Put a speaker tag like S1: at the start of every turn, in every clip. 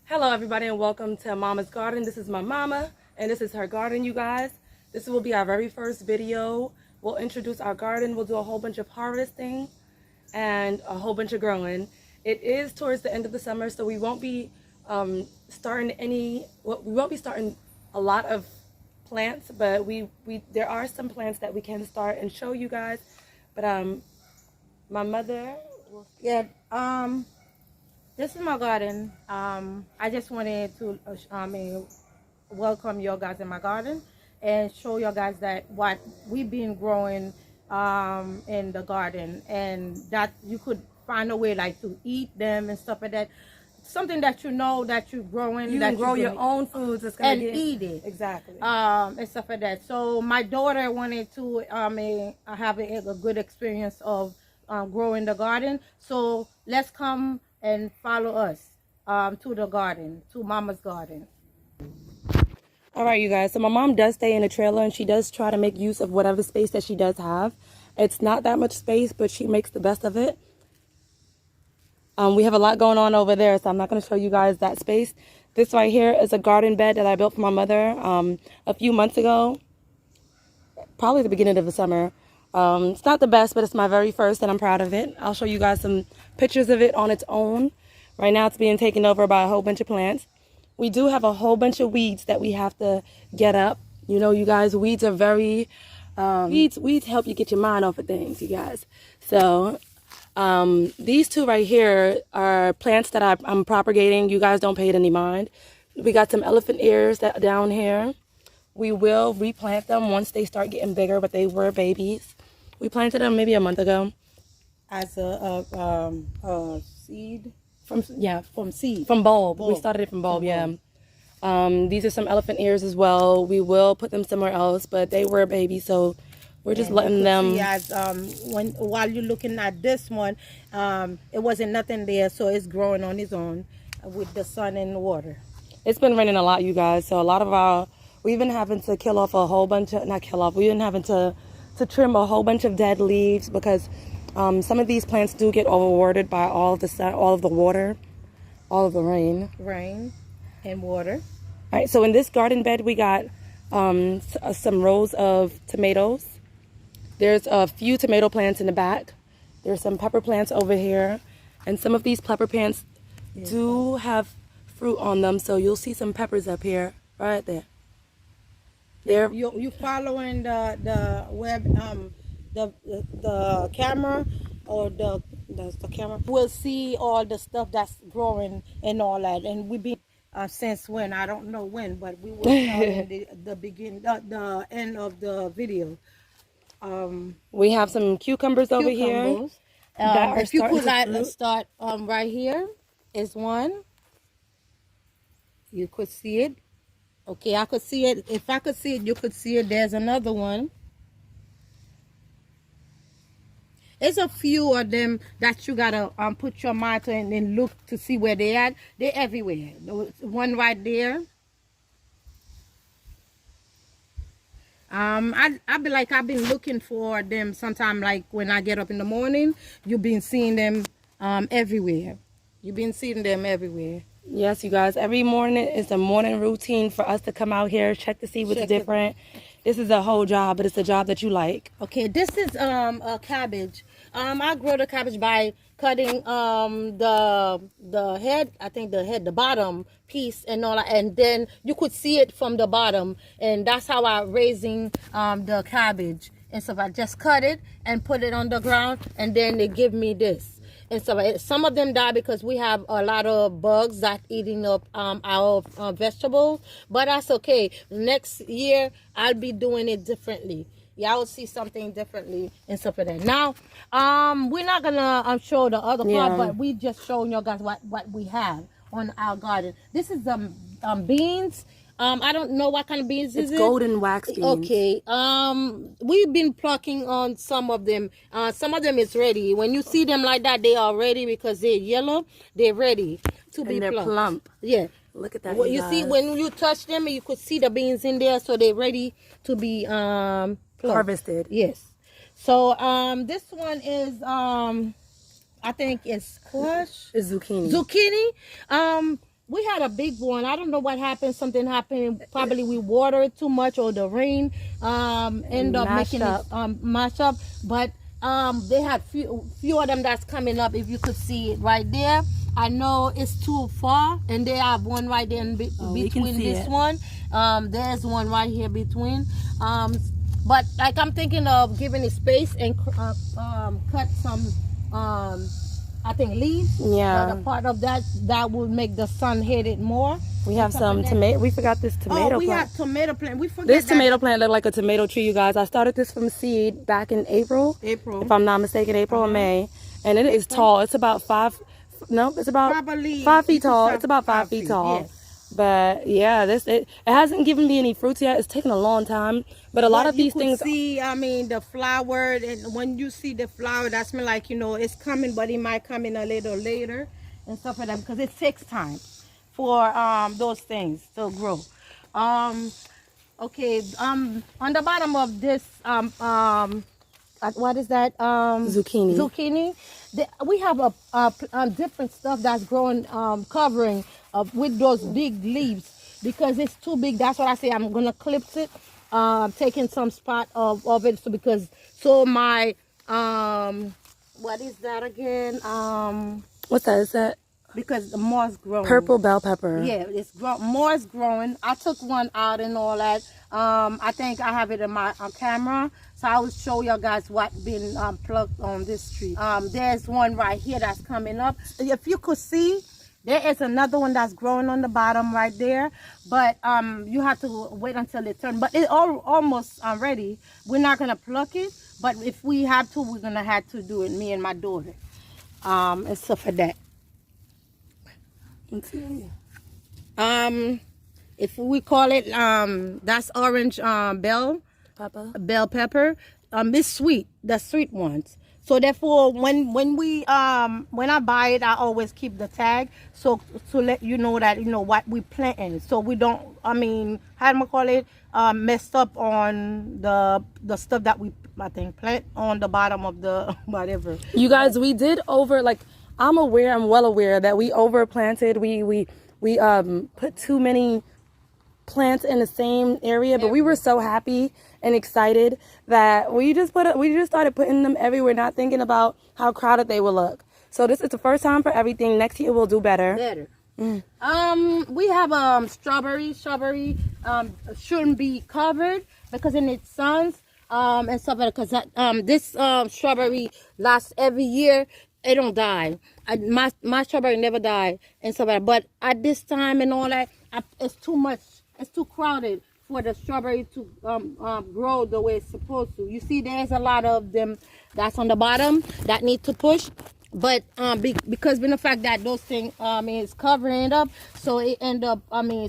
S1: Hello everybody and welcome to Mama's Garden. This is my mama and this is her garden, you guys. This will be our very first video. We'll introduce our garden. We'll do a whole bunch of harvesting and a whole bunch of growing. It is towards the end of the summer, so we won't be starting a lot of plants, but there are some plants that we can start and show you guys. But my mother will...
S2: This is my garden. I just wanted to welcome you guys in my garden and show you guys that what we've been growing in the garden, and that you could find a way like to eat them and stuff like that. Something that you know that you're growing.
S1: You can grow your own foods
S2: and eat it.
S1: Exactly.
S2: And stuff like that. So my daughter wanted to have a good experience of growing the garden. So let's come and follow us to the garden, to Mama's garden.
S1: All right, you guys. So my mom does stay in a trailer and she does try to make use of whatever space that she does have. It's not that much space, but she makes the best of it. We have a lot going on over there, so I'm not going to show you guys that space. This right here is a garden bed that I built for my mother a few months ago, probably the beginning of the summer. It's not the best, but it's my very first and I'm proud of it. I'll show you guys some pictures of it on its own. Right now it's being taken over by a whole bunch of plants. We do have a whole bunch of weeds that we have to get up. You know, you guys, weeds are very, weeds help you get your mind off of things, you guys. So these two right here are plants that I'm propagating. You guys don't pay it any mind. We got some elephant ears that down here. We will replant them once they start getting bigger, but they were babies. We planted them maybe a month ago.
S2: As a seed? From seed.
S1: From bulb. We started it from bulb, yeah. These are some elephant ears as well. We will put them somewhere else, but they were babies, so we're just letting them...
S2: See, as, while you're looking at this one, it wasn't nothing there, so it's growing on its own with the sun and the water.
S1: It's been raining a lot, you guys, so a lot of our... We've been having to kill off a whole bunch of... Not kill off. We've been having to trim a whole bunch of dead leaves because some of these plants do get overwatered by all of the sun, all of the water, all of the rain.
S2: Rain and water.
S1: All right, so in this garden bed, we got some rows of tomatoes. There's a few tomato plants in the back. There's some pepper plants over here. And some of these pepper plants do have fruit on them, so you'll see some peppers up here, right there.
S2: You following the web the camera or the camera will see all the stuff that's growing and all that, and we've been since when, I don't know when, but we will start in the end of the video.
S1: We have some cucumbers over here.
S2: If you could start right here is one. You could see it. Okay, I could see it. If I could see it, you could see it. There's another one. There's a few of them that you gotta put your mind to and look to see where they at. They're everywhere. One right there. I've been looking for them sometime, like when I get up in the morning. You've been seeing them everywhere. You've been seeing them everywhere.
S1: Yes, you guys, every morning is a morning routine for us to come out here, check to see what's different. This is a whole job, but it's a job that you like.
S2: Okay, this is a cabbage. I grow the cabbage by cutting the head, the bottom piece and all that, and then you could see it from the bottom, and that's how I'm raising the cabbage. And so I just cut it and put it on the ground, and then they give me this. And so some of them die because we have a lot of bugs that eating up our vegetables. But that's okay. Next year, I'll be doing it differently. Y'all will see something differently and stuff like that. Now, we're not going to show the other part, but we just showing you guys what we have on our garden. This is beans. I don't know what kind of beans is it.
S1: It's golden wax beans.
S2: Okay. We've been plucking on some of them. Some of them is ready. When you see them like that, they are ready because they're yellow. They're ready to be plucked.
S1: They're plump.
S2: Yeah.
S1: Look at that.
S2: Well, you see, when you touch them, you could see the beans in there, so they're ready to be
S1: harvested.
S2: Yes. So this one is I think it's squash.
S1: It's zucchini.
S2: Zucchini. we had a big one. I don't know what happened. Something happened. Probably we watered too much, or the rain end up
S1: Mashed
S2: making
S1: up.
S2: it mash up. But they had few of them that's coming up. If you could see it right there, I know it's too far, and they have one right there in
S1: We can
S2: between
S1: see
S2: this
S1: it.
S2: one. There's one right here between. But like I'm thinking of giving it space and cut some I think leaves.
S1: Yeah.
S2: The part of that would make the sun hit it more.
S1: We have some tomato. We forgot this tomato
S2: Oh, we
S1: plant.
S2: had tomato plant. We forgot
S1: This
S2: that.
S1: tomato plant looked like a tomato tree, you guys. I started this from seed back in April.
S2: April.
S1: If I'm not mistaken, April or May. And it is tall. It's about it's about
S2: Probably
S1: 5 feet
S2: you could
S1: tall.
S2: say
S1: It's about 5 feet tall.
S2: yes.
S1: But yeah, it hasn't given me any fruits yet. It's taken a long time. But a lot of these things.
S2: See, I mean, the flower, and when you see the flower, that's mean like, it's coming, but it might come in a little later and stuff like that, because it takes time for those things to grow. Okay, on the bottom of this what is that? Zucchini. We have a different stuff that's growing, covering with those big leaves, because it's too big. That's what I say. I'm gonna clip it, taking some spot of it, so my what is that again?
S1: What's that? Is that
S2: Because the more's growing.
S1: purple bell pepper?
S2: Yeah, more is growing. I took one out and all that. I think I have it in my camera, so I will show you guys what been plucked on this tree. There's one right here that's coming up. If you could see, there is another one that's growing on the bottom right there, but you have to wait until it turns. But it's almost ready. We're not gonna pluck it, but if we have to, we're gonna have to do it. Me and my daughter, and stuff like that. If we call it that's orange bell pepper. It's sweet, the sweet ones. So therefore, when I buy it, I always keep the tag, so to let you know that what we planting, so we don't, how do I call it, messed up on the stuff that we plant on the bottom of the whatever.
S1: You guys, we did I'm well aware that we overplanted. We put too many plants in the same area, but we were so happy and excited that we just started putting them everywhere, not thinking about how crowded they will look. So this is the first time for everything. Next year we'll do better.
S2: We have strawberry shouldn't be covered, because in its suns and stuff like that, because this strawberry lasts every year. It don't die. My strawberry never die and stuff like that. But at this time and all that, it's too much. It's too crowded for the strawberry to grow the way it's supposed to. You see, there's a lot of them that's on the bottom that need to push. But because of the fact that those things is covering it up, so it end up,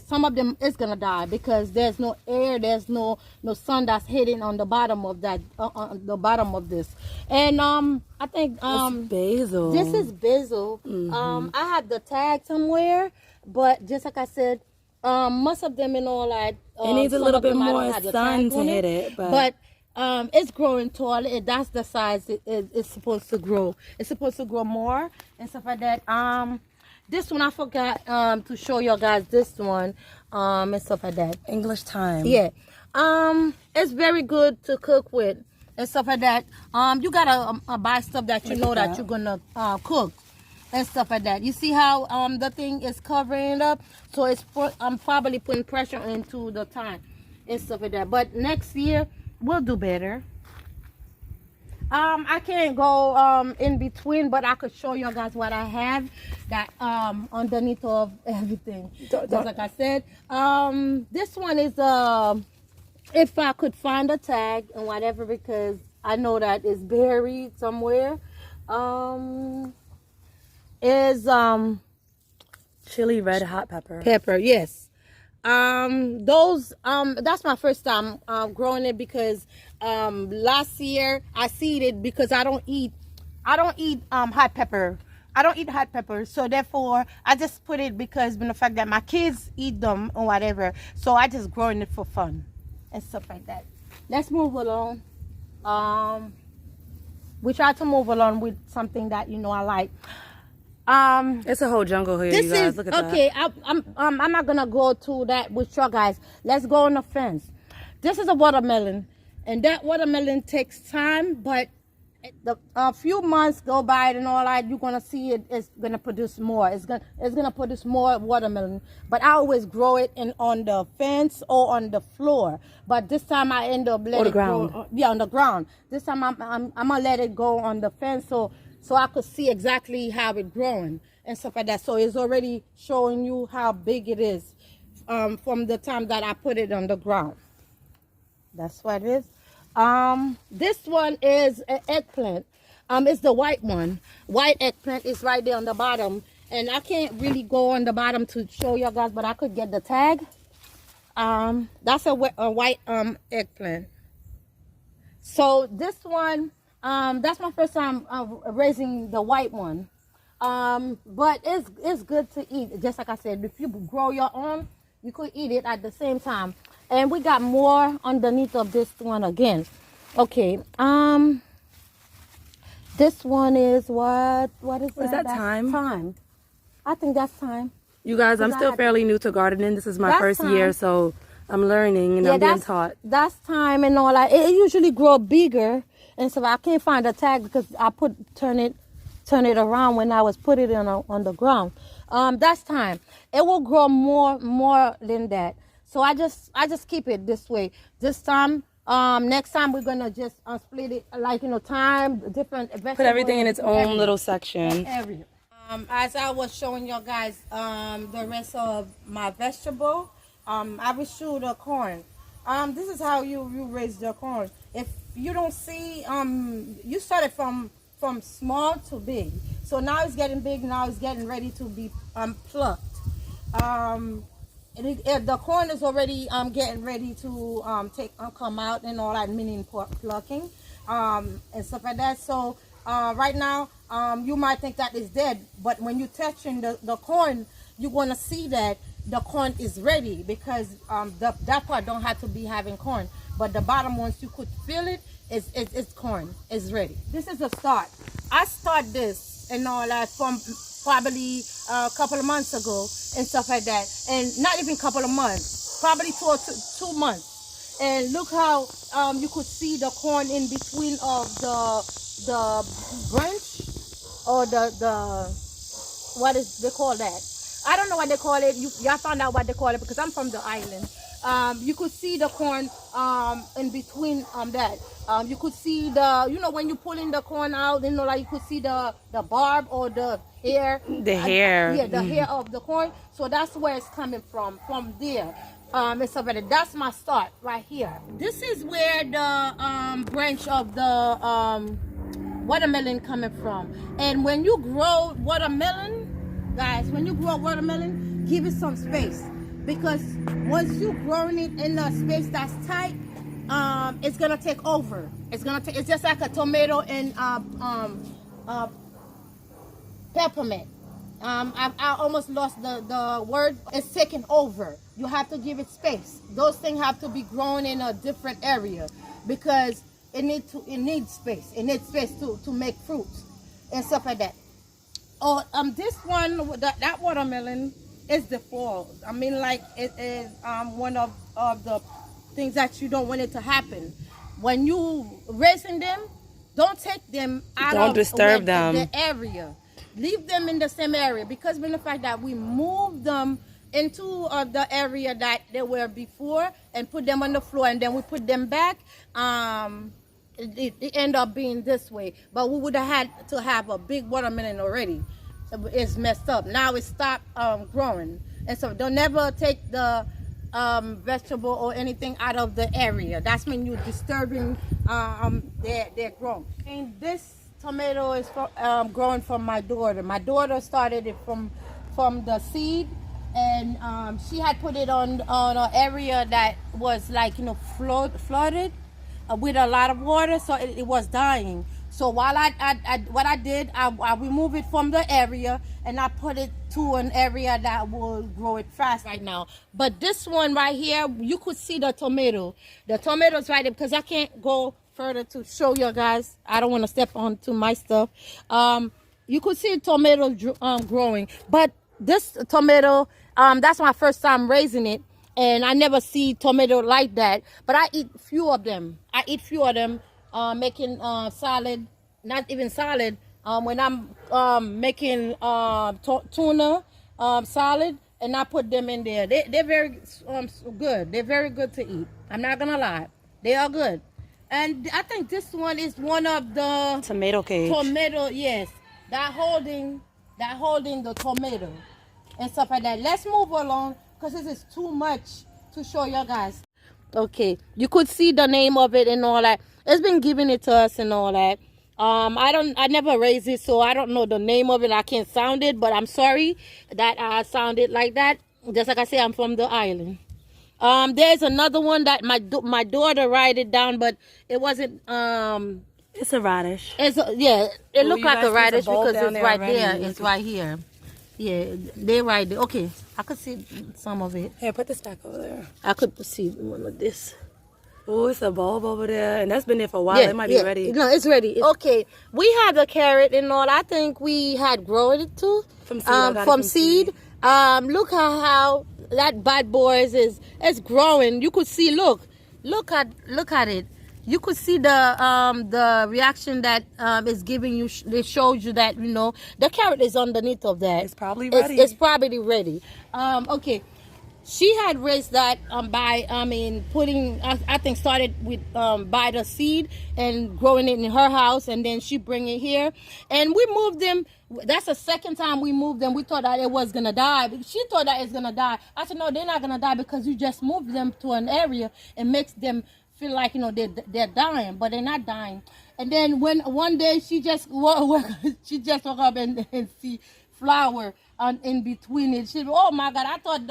S2: some of them is gonna die, because there's no air, there's no sun that's hitting on the bottom of that, on the bottom of this. And I think
S1: basil.
S2: This is basil. I have the tag somewhere, but just like I said, most of them and all that,
S1: it needs a little bit more sun to hit it, but
S2: it's growing tall. That's the size it's supposed to grow. It's supposed to grow more and stuff like that. This one I forgot to show you guys. This one and stuff like that.
S1: English thyme.
S2: Yeah. It's very good to cook with and stuff like that. You gotta buy stuff that you know that you're gonna cook and stuff like that. You see how the thing is covering it up, so I'm probably putting pressure into the thyme and stuff like that. But next year we'll do better. I can't go in between, but I could show you guys what I have that underneath of everything. Just like I said, this one is if I could find a tag and whatever, because I know that it's buried somewhere. Is
S1: chili red hot pepper.
S2: Yes. Those that's my first time growing it, because last year I seeded, because I don't eat hot pepper. I don't eat hot pepper, so therefore I just put it because of the fact that my kids eat them or whatever. So I just growing it for fun and stuff like that. Let's move along. We try to move along with something that I like.
S1: It's a whole jungle here,
S2: This
S1: you guys.
S2: is
S1: Look at
S2: okay. I'm not gonna go to that with you guys. Let's go on the fence. This is a watermelon, and that watermelon takes time, but a few months go by and all that, you're gonna see it's gonna produce more. It's gonna produce more watermelon. But I always grow it on the fence or on the floor. But this time I end up letting
S1: the
S2: it
S1: ground.
S2: grow. Yeah, on the ground. This time I'm gonna let it go on the fence so I could see exactly how it growing and stuff like that. So it's already showing you how big it is from the time that I put it on the ground. That's what it is. This one is an eggplant. It's the white one. White eggplant is right there on the bottom. And I can't really go on the bottom to show you guys, but I could get the tag. That's a white eggplant. So this one, that's my first time raising the white one. But it's good to eat. Just like I said, if you grow your own, you could eat it at the same time. And we got more underneath of this one again. Okay. This one is what is that?
S1: Is that thyme?
S2: Thyme. I think that's thyme.
S1: You guys, I'm still fairly new to gardening. This is my
S2: That's
S1: first
S2: time.
S1: year, so I'm learning and I'm being taught.
S2: That's thyme and all that. It usually grow bigger, and so I can't find a tag because I turn it around when I was put it on the ground. That's thyme. It will grow more than that. So I just keep it this way. This time, next time we're gonna just split it like thyme, different vegetables.
S1: Put everything in its own little section.
S2: Area. As I was showing you guys the rest of my vegetable, I will show the corn. This is how you raise the corn. If you don't see, you started from small to big. So now it's getting big. Now it's getting ready to be plucked. The corn is already getting ready to come out and all that, meaning plucking and stuff like that. So right now you might think that is dead, but when you're touching the corn, you're going to see that the corn is ready because that part don't have to be having corn, but the bottom ones you could feel it. It's corn. It's ready. This is a start. I start this and all that from probably a couple of months ago and stuff like that, and not even a couple of months, probably 2 months. And look how you could see the corn in between of the branch or the what is they call that? I don't know what they call it. Y'all found out what they call it because I'm from the island. You could see the corn in between that. You could see when you pulling the corn out, like you could see the barb or the hair.
S1: The hair.
S2: Yeah, the hair of the corn. So that's where it's coming from there. It's already, that's my start right here. This is where the branch of the watermelon coming from. And when you grow watermelon, guys, give it some space. Because once you're growing it in a space that's tight, it's gonna take over. It's just like a tomato and peppermint. I almost lost the word. It's taking over. You have to give it space. Those things have to be grown in a different area because it needs space. It needs space to make fruits and stuff like that. Oh, this one, that watermelon is the fall. I mean, like it is one of the things that you don't want it to happen. When you raising them, don't take them out
S1: Don't disturb them.
S2: The area. Leave them in the same area because when the fact that we move them into the area that they were before and put them on the floor and then we put them back, it end up being this way. But we would have had to have a big watermelon already. It's messed up. Now it stopped growing. And so don't never take the vegetable or anything out of the area. That's when you're disturbing their growth. And this tomato is growing from my daughter. My daughter started it from the seed, and she had put it on an area that was like flooded with a lot of water, so it was dying. So while what I did, I removed it from the area and I put it to an area that will grow it fast right now. But this one right here, you could see the tomato. The tomato's right there because I can't go further to show you guys. I don't want to step onto my stuff. you could see tomato growing. But this tomato, that's my first time raising it, and I never see tomato like that. But I eat few of them. Making salad, not even salad. When I'm making tuna salad, and I put them in there. They're very good. They're very good to eat. I'm not gonna lie, they are good. And I think this one is one of the
S1: Tomato cage.
S2: tomato, yes, that holding the tomato and stuff like that. Let's move along because this is too much to show you guys. Okay, you could see the name of it and all that. It's been giving it to us and all that. I never raised it, so I don't know the name of it. I can't sound it, but I'm sorry that I sounded like that. Just like I say, I'm from the island. There's another one that my daughter write it down, but it wasn't.
S1: It's a radish.
S2: Yeah, it looked like a radish because it's right
S1: already.
S2: there. It's right here. Yeah, they right there. Okay, I could see some of it.
S1: Here, put this back over there.
S2: I could see one of this.
S1: Oh, it's a bulb over there, and that's been there for a while. It might be ready.
S2: No, it's ready. Okay, we had the carrot and all. I think we had grown it too
S1: From seed. I got it from
S2: seed. Look how that bad boy is growing. You could see. Look at it. You could see the reaction that is giving you. It shows you that the carrot is underneath of that.
S1: It's probably ready.
S2: It's probably ready. Okay. She had raised that putting, I think started with by the seed and growing it in her house, and then she bring it here, and we moved them. That's the second time we moved them. We thought that it was gonna die. She thought that it's gonna die. I said no, they're not gonna die because you just moved them to an area and makes them feel like they're dying, but they're not dying. And then when one day she just woke up and see flower in between it. She, oh my God! I thought,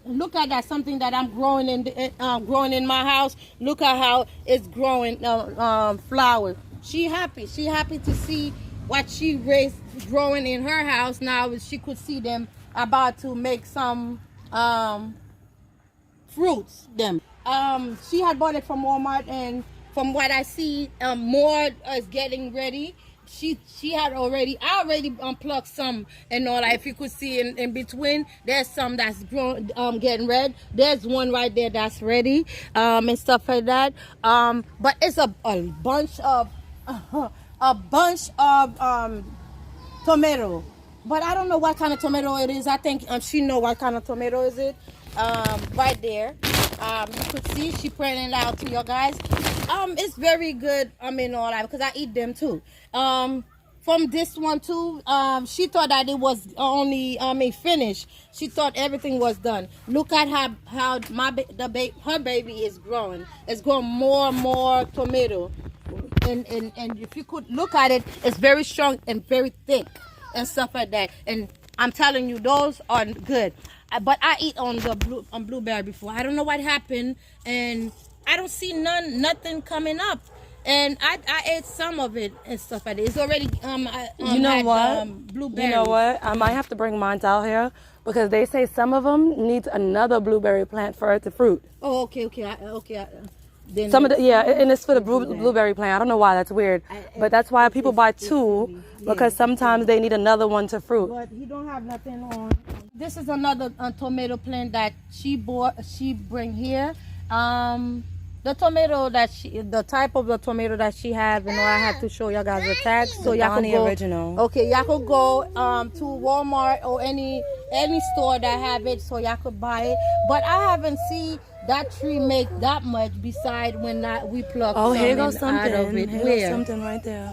S2: look at that, something that I'm growing in my house. Look at how it's growing flowers. She happy to see what she raised growing in her house. Now she could see them about to make some fruits. She had bought it from Walmart, and from what I see, more is getting ready. I already plucked some and all that. If you could see in between, there's some that's grown, getting red. There's one right there that's ready, and stuff like that. But it's a bunch of tomato. But I don't know what kind of tomato it is. I think she know what kind of tomato is it. Right there. You could see she printed it out to you guys. It's very good. All that because I eat them too. From this one too, she thought that it was only finished. She thought everything was done. Look at how her baby is growing. It's growing more and more tomato, and if you could look at it, it's very strong and very thick and stuff like that. And I'm telling you, those are good. But I eat on blueberry before. I don't know what happened, and I don't see nothing coming up. And I ate some of it and stuff like that. It's already
S1: you know what?
S2: Blueberry.
S1: You know what? I might have to bring mine out here because they say some of them needs another blueberry plant for it to fruit.
S2: Oh, okay. Then
S1: Some of and it's for the blueberry plant. I don't know why that's weird, but that's why people buy two because sometimes they need another one to fruit.
S2: But he don't have nothing on. This is another tomato plant that she bring here. The tomato the type of the tomato that she have, I have to show you guys the tag so y'all can go.
S1: Original.
S2: Okay, y'all could go to Walmart or any store that have it, so y'all could buy it. But I haven't seen that tree make that much beside when we pluck.
S1: Oh, here goes
S2: out
S1: something.
S2: of it.
S1: Here
S2: Where?
S1: goes something right there.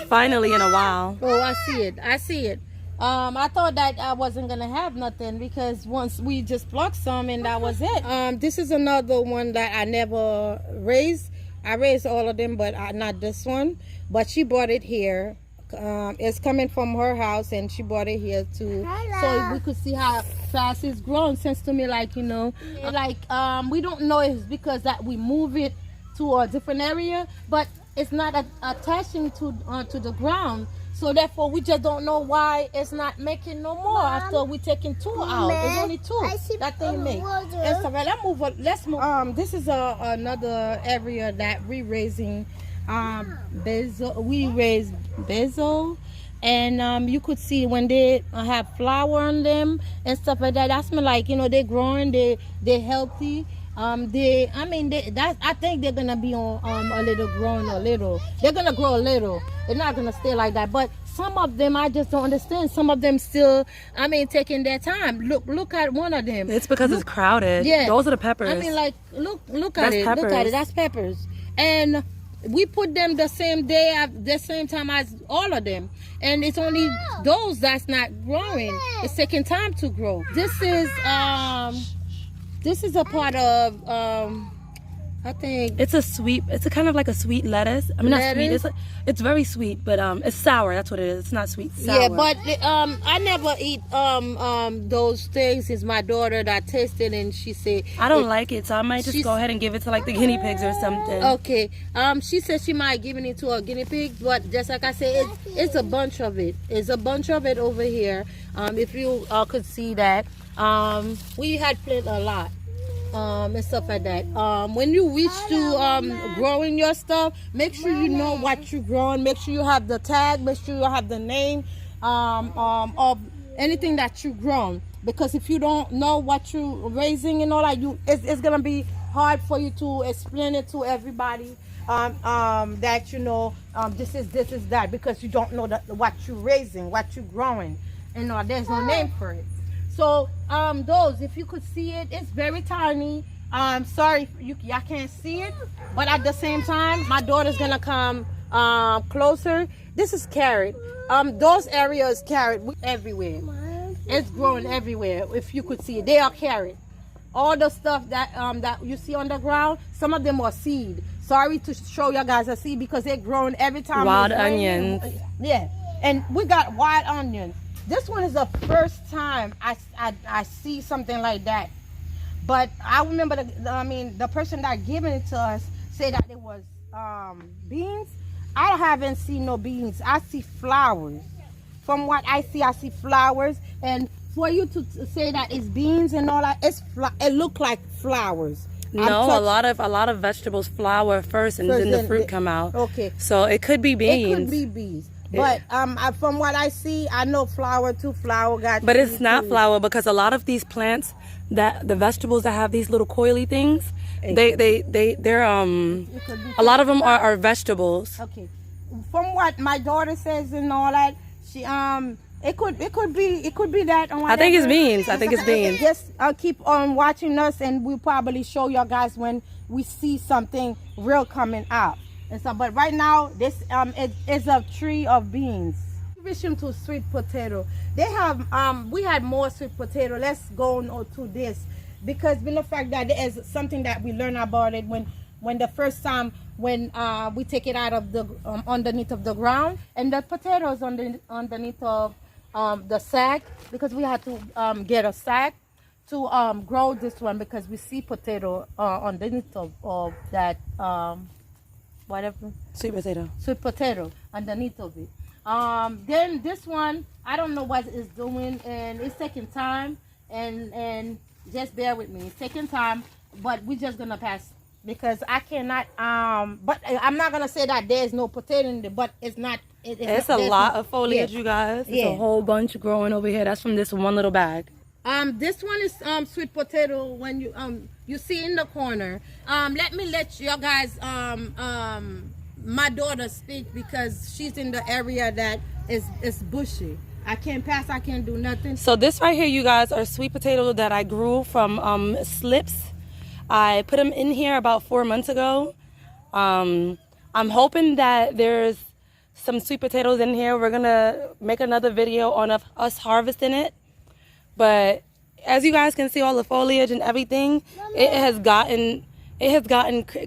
S1: Finally, in a while.
S2: Oh, I see it. I thought that I wasn't gonna have nothing because once we just plucked some and that was it. This is another one that I never raised. I raised all of them, but not this one. But she brought it here. It's coming from her house, and she brought it here too. So we could see how fast it's grown. Seems to me like we don't know if it's because that we move it to a different area, but it's not attaching to the ground. So therefore, we just don't know why it's not making no more. After we taking two out, there's only two that they make. And so let's move. This is another area that we raising basil. We raise basil, and you could see when they have flower on them and stuff like that. That's me like, you know, they're growing, they're healthy. I think they're gonna be on a little growing a little. They're gonna grow a little. They're not gonna stay like that. But some of them I just don't understand. Some of them still, taking their time. Look at one of them.
S1: It's because it's crowded.
S2: Yeah,
S1: those are the peppers.
S2: Look at
S1: That's
S2: it.
S1: peppers.
S2: Look at it. That's peppers. And we put them the same day at the same time as all of them, and it's only those that's not growing. It's taking time to grow. This is a part of I think
S1: It's a sweet. It's a kind of like a sweet lettuce. I mean, not sweet.
S2: Lettuce?
S1: It's very sweet, but it's sour. That's what it is. It's not sweet. Sour.
S2: yeah, but I never eat those things. It's my daughter that tasted and she said
S1: I don't like it, so I might just go ahead and give it to like the guinea pigs or something.
S2: okay. She said she might give it to a guinea pig, but just like I said, it's a bunch of it. It's a bunch of it over here. If you could see that, we had planted a lot. And stuff like that. When you reach to growing your stuff, make sure you know what you're growing. Make sure you have the tag. Make sure you have the name of anything that you're growing. Because if you don't know what you're raising and all that, it's gonna be hard for you to explain it to everybody. That you know, this is that, because you don't know what you're raising, what you're growing, and there's no name for it. So those, if you could see it, it's very tiny. Sorry y'all can't see it, but at the same time, my daughter's gonna come closer. This is carrot. Those areas carrot everywhere. It's growing everywhere. If you could see it, they are carrot. All the stuff that that you see on the ground, some of them are seed. Sorry to show you guys a seed because they're growing every time.
S1: Wild onions.
S2: Yeah, and we got wild onions. This one is the first time I see something like that. But I remember the person that gave it to us said that it was beans. I haven't seen no beans. I see flowers. From what I see flowers. And for you to say that it's beans and all that, it look like flowers.
S1: No, a lot of vegetables flower first and then the fruit come out.
S2: Okay.
S1: So it could be beans.
S2: It could be beans. But from what I see, I know flower too. Flower got.
S1: But it's not flower, because a lot of these plants, that the vegetables that have these little coily things, they're a lot of them are vegetables.
S2: Okay. From what my daughter says and all that, she it could be that.
S1: I think it's beans. I think it's beans.
S2: Just keep on watching us, and we'll probably show you guys when we see something real coming out. And so, but right now, this is a tree of beans. In addition to sweet potato, they have we had more sweet potato. Let's go on to this, because the fact that there is something that we learn about it when the first time when we take it out of the underneath of the ground, and the potatoes underneath of the sack, because we had to get a sack to grow this one, because we see potato underneath of that. Whatever. Sweet potato underneath of it. Then this one, I don't know what it's doing, and it's taking time, and just bear with me. It's taking time, but we're just gonna pass, because I cannot. But I'm not gonna say that there's no potato in there, but it's not.
S1: It's a lot of foliage, you guys. It's a whole bunch growing over here. That's from this one little bag.
S2: This one is sweet potato. When you see in the corner. Let me let you guys my daughter speak, because she's in the area that is bushy. I can't pass. I can't do nothing.
S1: So this right here, you guys, are sweet potatoes that I grew from slips. I put them in here about 4 months ago. I'm hoping that there's some sweet potatoes in here. We're gonna make another video on us harvesting it. But as you guys can see, all the foliage and everything, it has gotten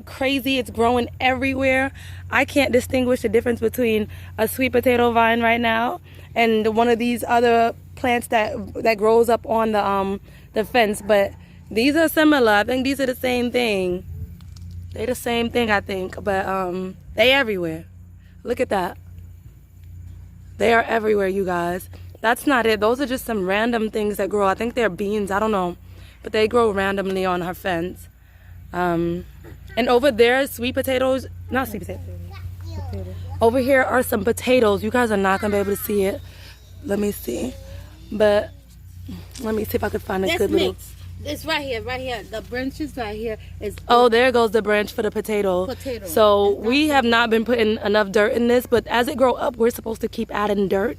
S1: crazy. It's growing everywhere. I can't distinguish the difference between a sweet potato vine right now and one of these other plants that grows up on the fence. But these are similar. I think these are the same thing. They're the same thing, I think. But they everywhere. Look at that. They are everywhere, you guys. That's not it. Those are just some random things that grow. I think they're beans. I don't know. But they grow randomly on her fence. And over there, sweet potatoes. Not sweet potatoes.
S2: potato.
S1: Over here are some potatoes. You guys are not gonna be able to see it. Let me see. But let me see if I can find a
S2: That's
S1: good little.
S2: mixed. It's right here. The branches right here is.
S1: Oh, there goes the branch for the potato.
S2: Potato.
S1: So we have not been putting enough dirt in this, but as it grow up, we're supposed to keep adding dirt.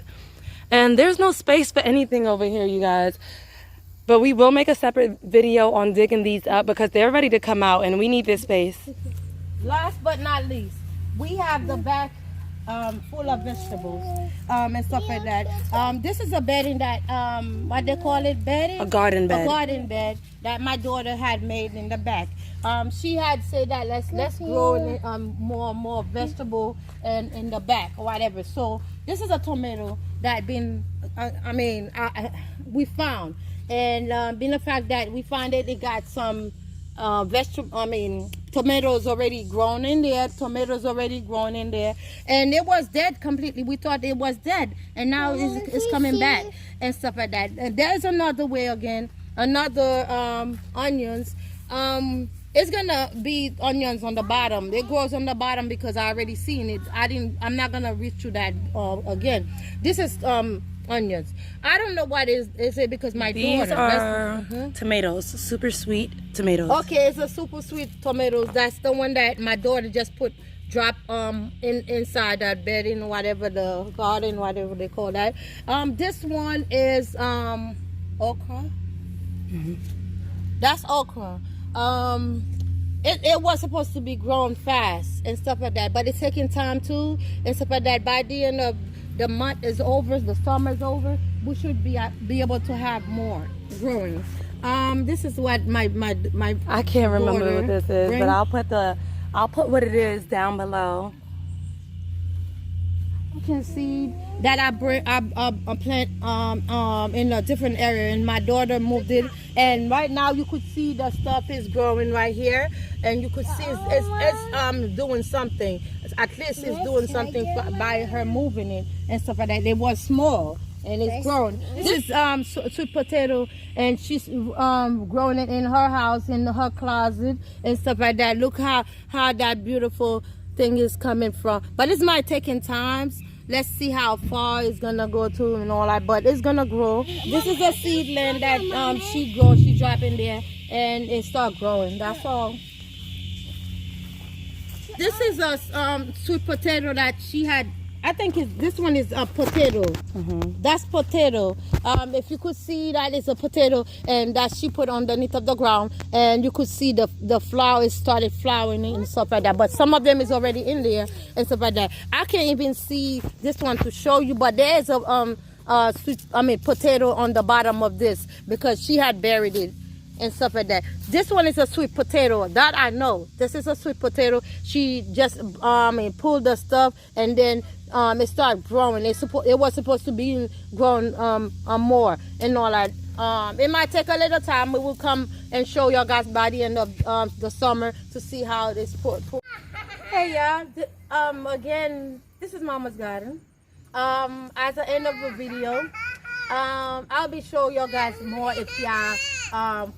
S1: And there's no space for anything over here, you guys. But we will make a separate video on digging these up because they're ready to come out and we need this space.
S2: Last but not least, we have the back full of vegetables and stuff like that. This is a bedding that what they call it, bedding?
S1: A garden bed.
S2: A garden bed that my daughter had made in the back. She had said that let's grow more vegetable in the back or whatever. So this is a tomato that we found. And being the fact that we find it got some tomatoes already grown in there. And it was dead completely. We thought it was dead, and now it's coming back and stuff like that. And there's another way again, another onions. It's gonna be onions on the bottom. It grows on the bottom because I already seen it. I'm not gonna reach through that again. This is onions. I don't know what is it because my
S1: These
S2: daughter.
S1: are tomatoes, super sweet tomatoes.
S2: Okay, it's a super sweet tomatoes. That's the one that my daughter just drop inside that bedding, whatever the garden, whatever they call that. This one is okra. That's okra. It was supposed to be grown fast and stuff like that, but it's taking time too and stuff like that. By the end of the month is over, the summer is over, we should be able to have more growing. This is what my
S1: I can't remember
S2: daughter
S1: what this is,
S2: bring.
S1: but I'll put what it is down below.
S2: You can see that I plant in a different area, and my daughter moved it. And right now you could see the stuff is growing right here, and you could see it's doing something. At least it's doing something by her moving it and stuff like that. It was small and it's growing. This is sweet potato, and she's growing it in her house, in her closet and stuff like that. Look how that beautiful thing is coming from. But it's might taking times. Let's see how far it's gonna go to and all that, but it's gonna grow. This is a seedling that she drop in there and it start growing. That's all. This is a sweet potato that she had. I think this one is a potato. That's potato. If you could see, that is a potato, and that she put underneath of the ground, and you could see the flowers started flowering and stuff like that. But some of them is already in there and stuff like that. I can't even see this one to show you, but there is a potato on the bottom of this because she had buried it and stuff like that. This one is a sweet potato that I know. This is a sweet potato. She just pulled the stuff and then it started growing. It was supposed to be grown more and all that. It might take a little time. We will come and show y'all guys by the end of the summer to see how this put. Hey y'all, again, this is Mama's garden. At the end of the video, I'll be showing y'all guys more if y'all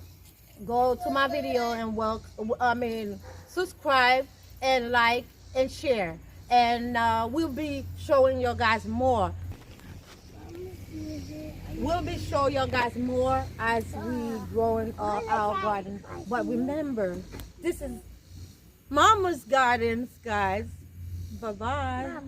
S2: go to my video and subscribe and like and share, and we'll be showing you guys more. We'll be showing you guys more as we growing our garden. But remember, this is Mama's Gardens, guys. Bye bye.